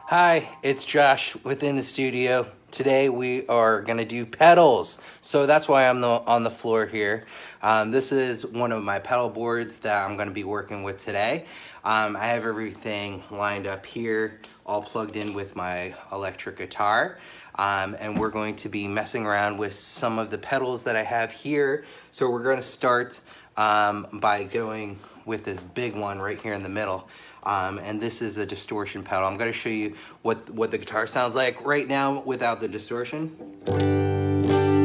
Hi, it's Josh within the studio. Today we are gonna do pedals. So that's why I'm on the floor here. This is one of my pedal boards that I'm gonna be working with today. I have everything lined up here, all plugged in with my electric guitar. And we're going to be messing around with some of the pedals that I have here. So we're gonna start by going with this big one right here in the middle. And this is a distortion pedal. I'm going to show you what the guitar sounds like right now without the distortion. And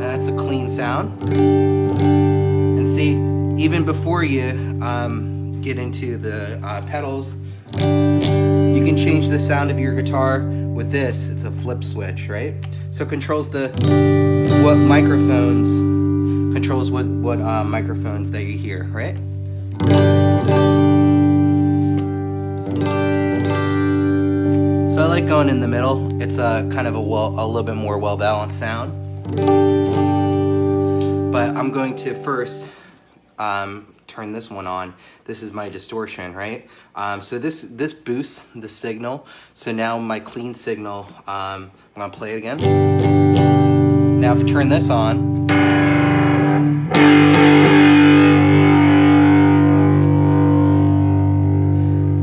that's a clean sound. And see, even before you get into the pedals, you can change the sound of your guitar with this. It's a flip switch, right? So it controls what microphones that you hear, right? So I like going in the middle. It's a kind of a little bit more well-balanced sound. But I'm going to first turn this one on. This is my distortion, right? So this boosts the signal. So now my clean signal, I'm gonna play it again. Now if I turn this on,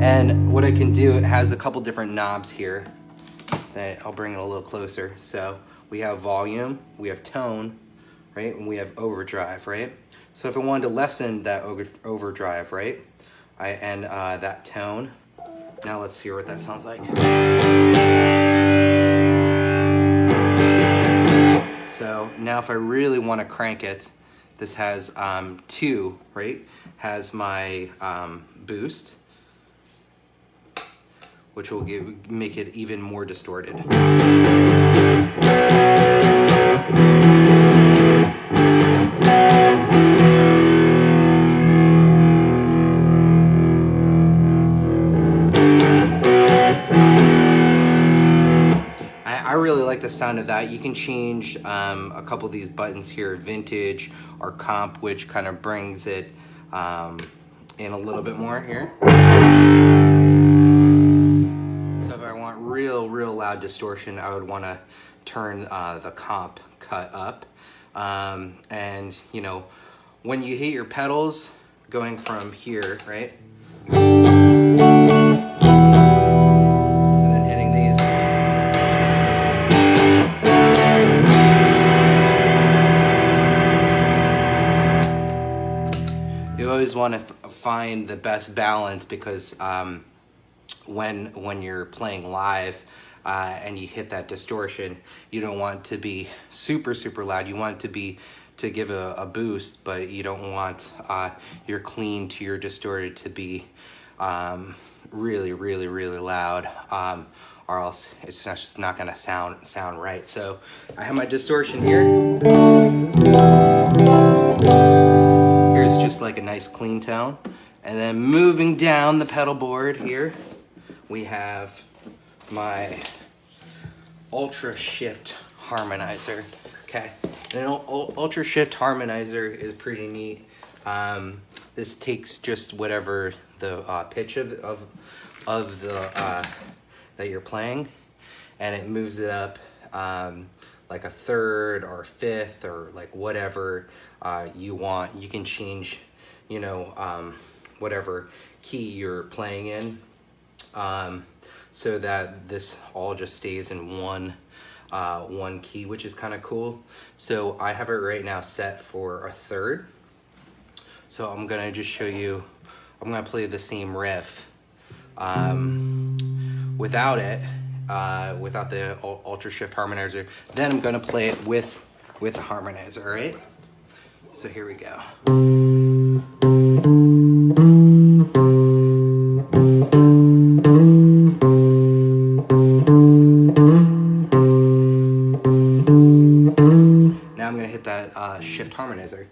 and what I can do, it has a couple different knobs here that I'll bring it a little closer. So we have volume, we have tone, right? And we have overdrive, right? So if I wanted to lessen that overdrive, right? And that tone. Now let's hear what that sounds like. So now if I really want to crank it, this has two, right? Has my boost, which will make it even more distorted. I really like the sound of that. You can change a couple of these buttons here, vintage or comp, which kind of brings it in a little bit more here. So if I want real loud distortion, I would want to turn the comp cut up. And you know, when you hit your pedals going from here, right? And then hitting these. You always want to find the best balance, because when you're playing live and you hit that distortion, you don't want it to be super loud. You want it to give a boost, but you don't want your clean to your distorted to be really loud, or else it's just not gonna sound right. So I have my distortion here. Here's just like a nice clean tone. And then moving down the pedal board here, we have my UltraShift Harmonizer. Okay, and an UltraShift Harmonizer is pretty neat. This takes just whatever the pitch of the that you're playing, and it moves it up like a third or fifth, or like whatever you want. You can change, you know, whatever key you're playing in, so that this all just stays in one key, which is kind of cool. So I have it right now set for a third. So I'm gonna just show you, I'm gonna play the same riff without it, without the UltraShift Harmonizer. Then I'm gonna play it with a harmonizer, all right? So here we go. Now I'm gonna hit that shift harmonizer.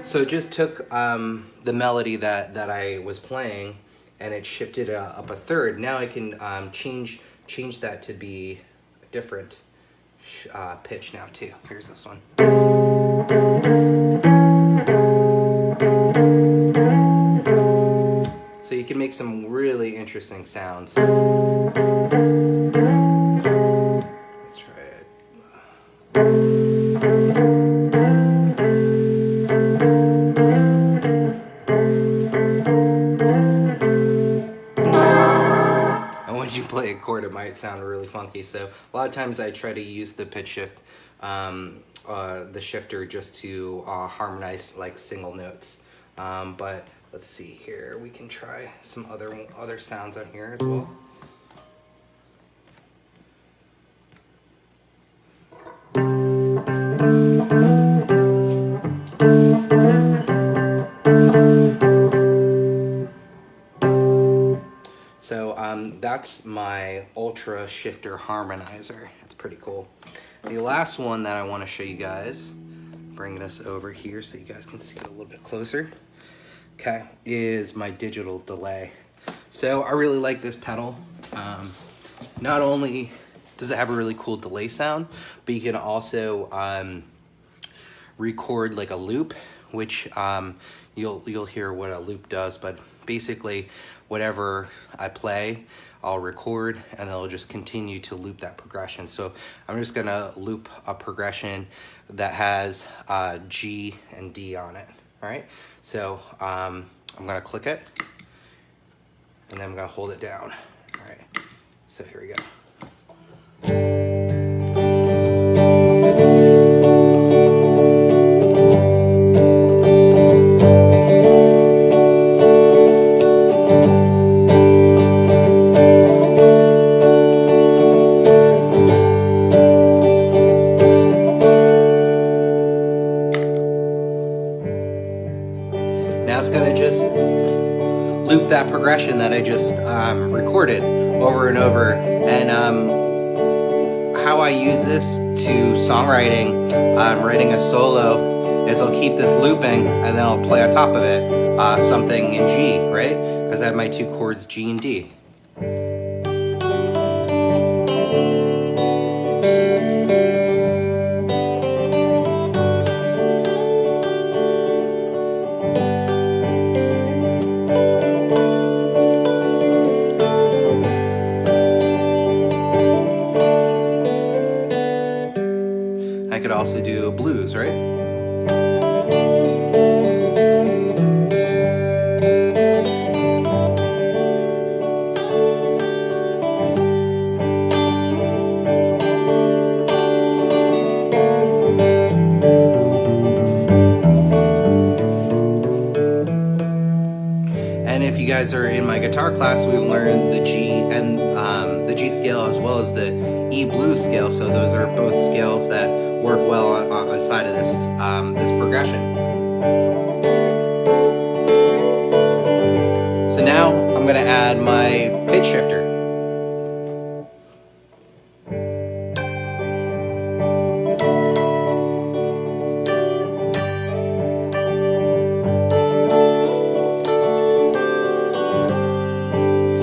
So it just took the melody that I was playing, and it shifted up a third. Now I can change change that to be a different pitch now too. Here's this one. So you can make some really interesting sounds. Let's try it. And when you play a chord, it might sound really funky. So a lot of times I try to use the pitch shift, the shifter, just to harmonize like single notes. But let's see here. We can try some other sounds on here as well. So that's my UltraShift Harmonizer. It's pretty cool. The last one that I want to show you guys, bring this over here so you guys can see it a little bit closer, okay, is my digital delay. So I really like this pedal. Not only does it have a really cool delay sound, but you can also record like a loop, which you'll hear what a loop does, but basically whatever I play, I'll record and it'll just continue to loop that progression. So I'm just gonna loop a progression that has G and D on it. All right, so I'm gonna click it and then I'm gonna hold it down. All right, so here we go. Now it's gonna just loop that progression that I just recorded over and over. And how I use this to songwriting, writing a solo, is I'll keep this looping and then I'll play on top of it something in G, right? Because I have my two chords G and D. I could also do blues, right? And if you guys are in my guitar class, we've learned the G and the G scale as well as the E blues scale. So those are both scales that work well on side of this this progression. So now I'm going to add my pitch shifter.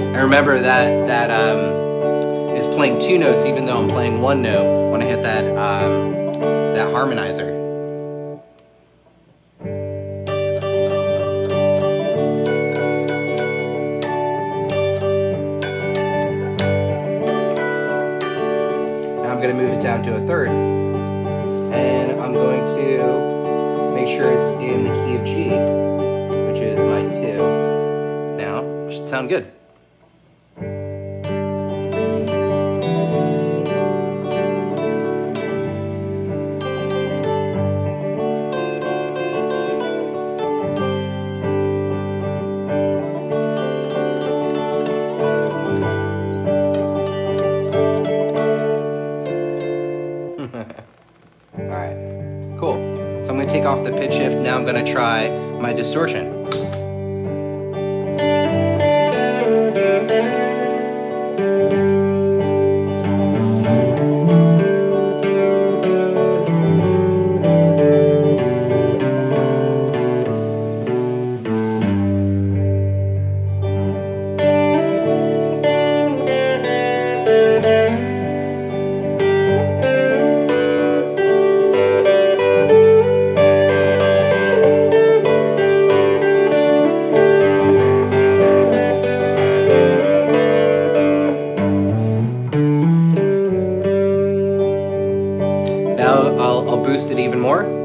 And remember that is playing two notes, even though I'm playing one note when I hit that that harmonizer. Now I'm going to move it down to a third, and I'm going to make sure it's in the key of G, which is my 2. Now, it should sound good. Alright, cool. So I'm going to take off the pitch shift. Now I'm going to try my distortion. second more.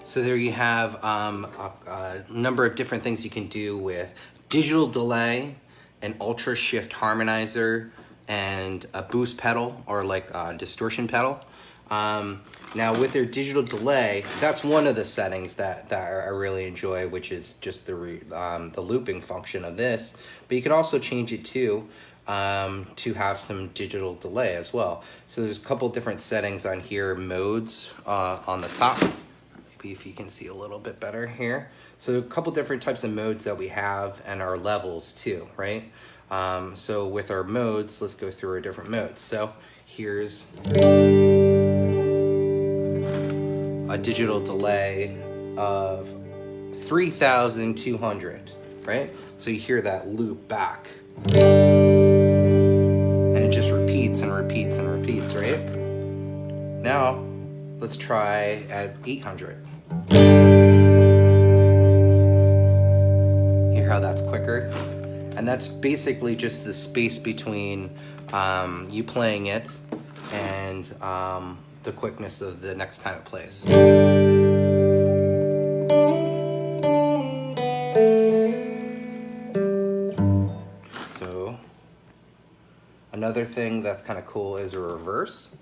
So there you have a number of different things you can do with digital delay, an UltraShift Harmonizer, and a boost pedal, or like a distortion pedal. Now with their digital delay, that's one of the settings that I really enjoy, which is just the looping function of this. But you can also change it to have some digital delay as well. So there's a couple different settings on here, modes on the top. Maybe if you can see a little bit better here. So a couple different types of modes that we have, and our levels too, right? So with our modes, let's go through our different modes. So here's a digital delay of 3,200, right? So you hear that loop back. And it just repeats and repeats and repeats, right? Now, let's try at 800. Hear how that's quicker? And that's basically just the space between you playing it and the quickness of the next time it plays. So another thing that's kind of cool is a reverse.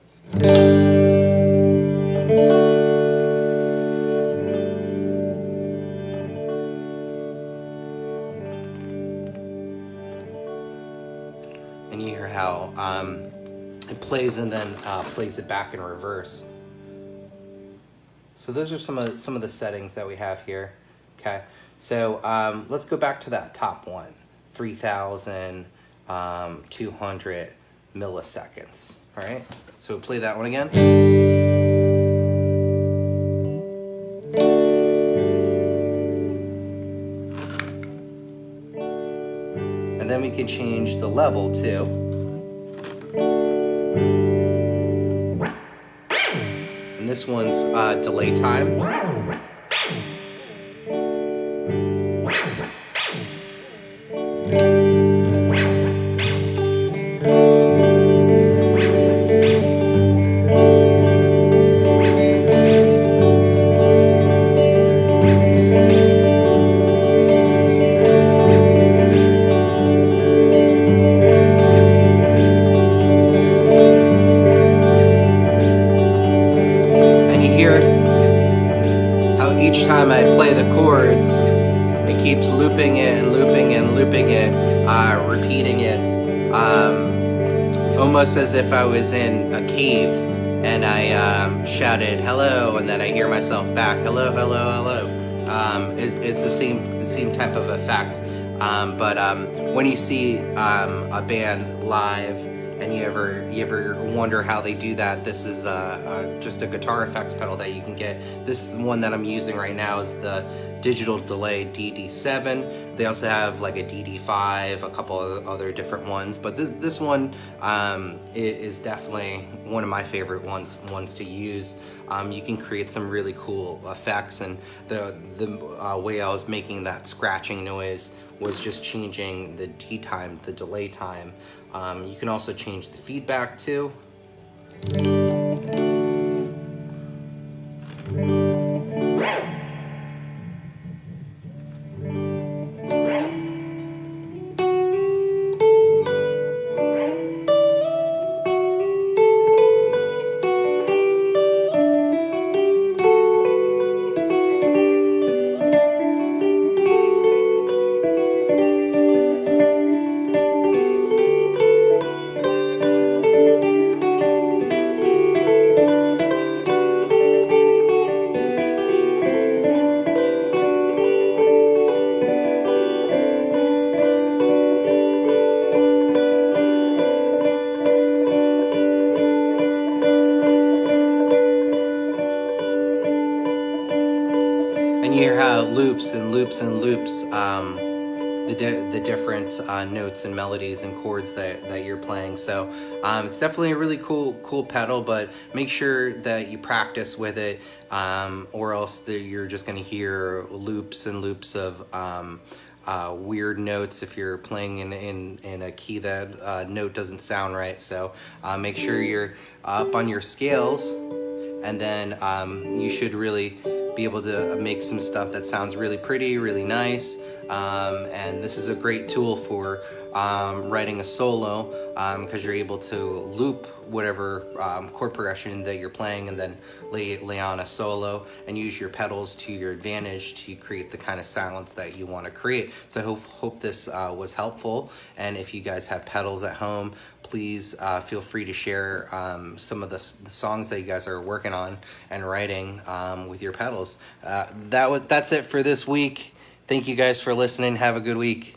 And you hear how it plays and then plays it back in reverse. So those are some of the settings that we have here. Okay, so let's go back to that top one, 3,200 milliseconds. All right, so play that one again. And then we can change the level too. And this one's delay time. Each time I play the chords, it keeps looping it and looping it and looping it, repeating it, almost as if I was in a cave and I shouted hello, and then I hear myself back, hello, hello, hello. It's the same type of effect. But when you see a band live, and you ever wonder how they do that, this is just a guitar effects pedal that you can get. This is the one that I'm using right now, is the digital delay DD7. They also have like a DD5, a couple of other different ones, but this one is definitely one of my favorite ones to use. You can create some really cool effects, and the way I was making that scratching noise was just changing the D time, the delay time. You can also change the feedback too. loops and loops and loops, the different notes and melodies and chords that you're playing. So it's definitely a really cool pedal, but make sure that you practice with it, or else you're just going to hear loops and loops of weird notes if you're playing in a key that note doesn't sound right. So make sure you're up on your scales, and then you should really be able to make some stuff that sounds really pretty, really nice. And this is a great tool for writing a solo, because you're able to loop whatever chord progression that you're playing, and then lay on a solo and use your pedals to your advantage to create the kind of silence that you want to create. So I hope this was helpful, and if you guys have pedals at home, please feel free to share some of the songs that you guys are working on and writing with your pedals. That's it for this week. Thank you guys for listening. Have a good week.